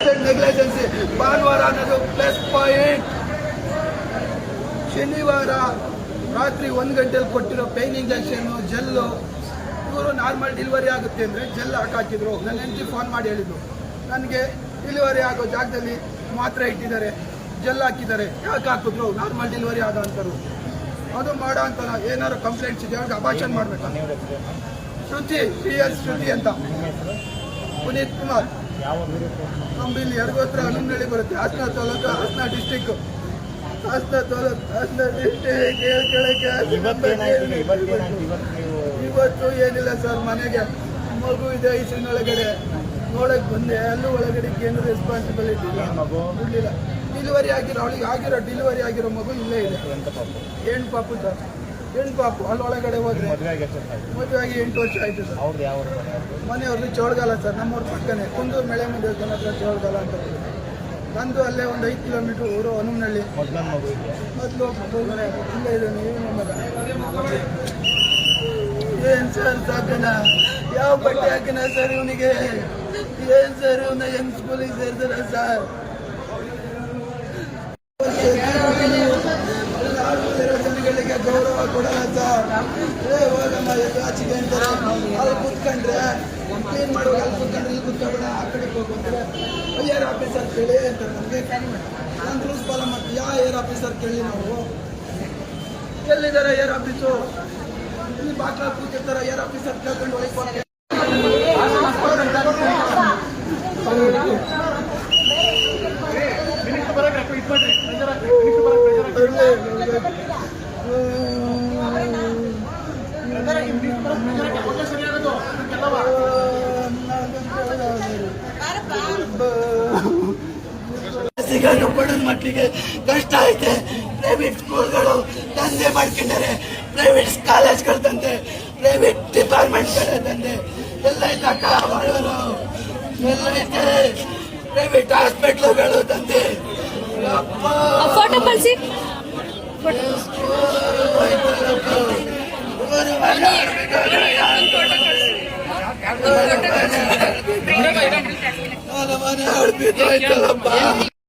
ನೆಗ್ಲೆಜೆನ್ಸಿ ಭಾನುವಾರ ಅನ್ನೋದು plus point. ಶನಿವಾರ ರಾತ್ರಿ 1 ಗಂಟೆಲಿ ಕೊಟ್ಟಿರೋ ಪೇನ್ ಇಂಜೆಕ್ಷನ್ನು ಜೆಲ್ಲು ಇವರು ನಾರ್ಮಲ್ ಡೆಲಿವರಿ ಆಗುತ್ತೆ ಅಂದರೆ ಜೆಲ್ ಹಾಕಿದ್ರು. ನನ್ನ ಹೆಂಡತಿ ಫೋನ್ ಮಾಡಿ ಹೇಳಿದ್ರು, ನನಗೆ ಡೆಲಿವರಿ ಆಗೋ ಜಾಗದಲ್ಲಿ ಮಾತ್ರೆ ಇಟ್ಟಿದ್ದಾರೆ, ಜೆಲ್ ಹಾಕಿದ್ದಾರೆ, ಯಾಕೆ ಹಾಕಿದ್ರು? ನಾರ್ಮಲ್ ಡೆಲಿವರಿ ಆಗೋ ಅಂತಾರೆ. ಅದು ಮಾಡೋ ಅಂತ ಏನಾದ್ರು ಕಂಪ್ಲೇಂಟ್ಸ್ ಇದೆ ಅವ್ರಿಗೆ ಅಭಾಷಣ ಮಾಡಬೇಕಾ? ಶ್ರುತಿ PS ಶ್ರುತಿ ಅಂತ, ಪುನೀತ್ ಕುಮಾರ್, ನಮ್ಮಲ್ಲಿ ಯಡಗೋತ್ರ ಹನುಮನಹಳ್ಳಿ ಬರುತ್ತೆ, ಹಾಸನ ತಾಲೂಕು, ಹಾಸನ ಡಿಸ್ಟಿಕ್, ಇವತ್ತು ಏನಿಲ್ಲ ಸರ್, ಮನೆಗೆ ಮಗು ಇದೆ ಐಸಿನೊಳಗಡೆ ನೋಡಕ್ ಬಂದೆ, ಅಲ್ಲೂ ಒಳಗಡೆ ಏನು ರೆಸ್ಪಾನ್ಸಿಬಿಲಿಟಿ ಇಲ್ಲ. ಡೆಲಿವರಿ ಆಗಿರೋ ಅವಳಿಗೆ ಆಗಿರೋ ಡೆಲಿವರಿ ಆಗಿರೋ ಮಗು ಇಲ್ಲೇ ಇದೆ. ಹೆಣ್ಣು ಪಾಪು ಸರ್, ಹೆಣ್ಣು ಪಾಪು. ಅಲ್ಲಿ ಒಳಗಡೆ ಹೋದ್ರೆ ಮದುವೆ ಆಗಿ 8 ವರ್ಷ ಆಯ್ತು ಸರ್. ಮನೆಯವ್ರದ್ದು ಚೋಳಗಾಲ ಸರ್, ನಮ್ಮವ್ರ ಪಕ್ಕನೆ ಕುಂದೂರು ಮಳೆ ಮುಂದೆ ಹತ್ರ ಚೋಳಗಾಲ ಅಂತ. ನಂದು ಅಲ್ಲೇ ಒಂದು 5 ಕಿಲೋಮೀಟರ್ ಊರು ಹನುಮನಹಳ್ಳಿ. ಮೊದಲು ಇಲ್ಲೇ ಇದೆ. ನೀವು ಮಗ ಏನ್ ಸರ್ ಸಾಕಣ? ಯಾವ ಬಟ್ಟೆ ಹಾಕಿನ ಸರ್ ಇವನಿಗೆ? ಏನ್ ಸರ್ ಇವನ್ನ ಹೆಂಗ್ ಸ್ಕೂಲಿಗೆ ಸೇರ್ತಾರ ಸರ್? ಜನಗಳಿಗೆ ಗೌರವ ಕೊಡಲ್ಲ ಸರ್. ಹೋಗಮ್ಮ ಎದ್ದು ಆಚೆಗೆ ಅಂತಾರೆ, ಅಲ್ಲಿ ಕೂತ್ಕೊಂಡ್ರೆ ಕ್ಲೀನ್ ಮಾಡುವಾಗ ಅಲ್ಲಿ ಕೂತ್ಕೊಂಡ್ರೆ ಇಲ್ಲಿ ಕೂತ್ಕೊಬೇಡ, ಆ ಕಡೆಗೆ ಹೋಗ್ತಾರೆ. ಏರ್ ಆಫೀಸರ್ ಕೇಳಿ ಅಂತಾರೆ ನಮಗೆ. ನಾನು ರೂಲ್ಸ್ ಫಾಲೋ ಮಾಡ್ತೀವಿ. ಯಾವ ಏರ್ ಆಫೀಸರ್ ಕೇಳಿ? ನಾವು ಎಲ್ಲಿದ್ದಾರೆ ಏರ್ ಆಫೀಸು? ಇಲ್ಲಿ ಬಾಕ್ಲ ಕೂತಿರ್ತಾರೆ, ಏರ್ ಆಫೀಸರ್ ಕೇಳ್ಕೊಂಡು ಒಳಗೆ ಬಡದ ಮಕ್ಕಳಿಗೆ ಕಷ್ಟ ಐತೆ. ಪ್ರೈವೇಟ್ ಸ್ಕೂಲ್ಗಳು ದಂಧೆ ಮಾಡ್ಕೊಂಡಾರೆ, ಪ್ರೈವೇಟ್ ಕಾಲೇಜ್ಗಳು ದಂಧೆ, ಪ್ರೈವೇಟ್ ಡಿಪಾರ್ಟ್ಮೆಂಟ್ಗಳ ದಂಧೆ ಎಲ್ಲ ಐತೆ. ಮಾಡೋರು ಎಲ್ಲ ಐತೆ. ಪ್ರೈವೇಟ್ ಹಾಸ್ಪಿಟ್ಲುಗಳು ದಂಧೆ. ಫೋಟೋ ಕಳಿಸಿ. ಮನೆ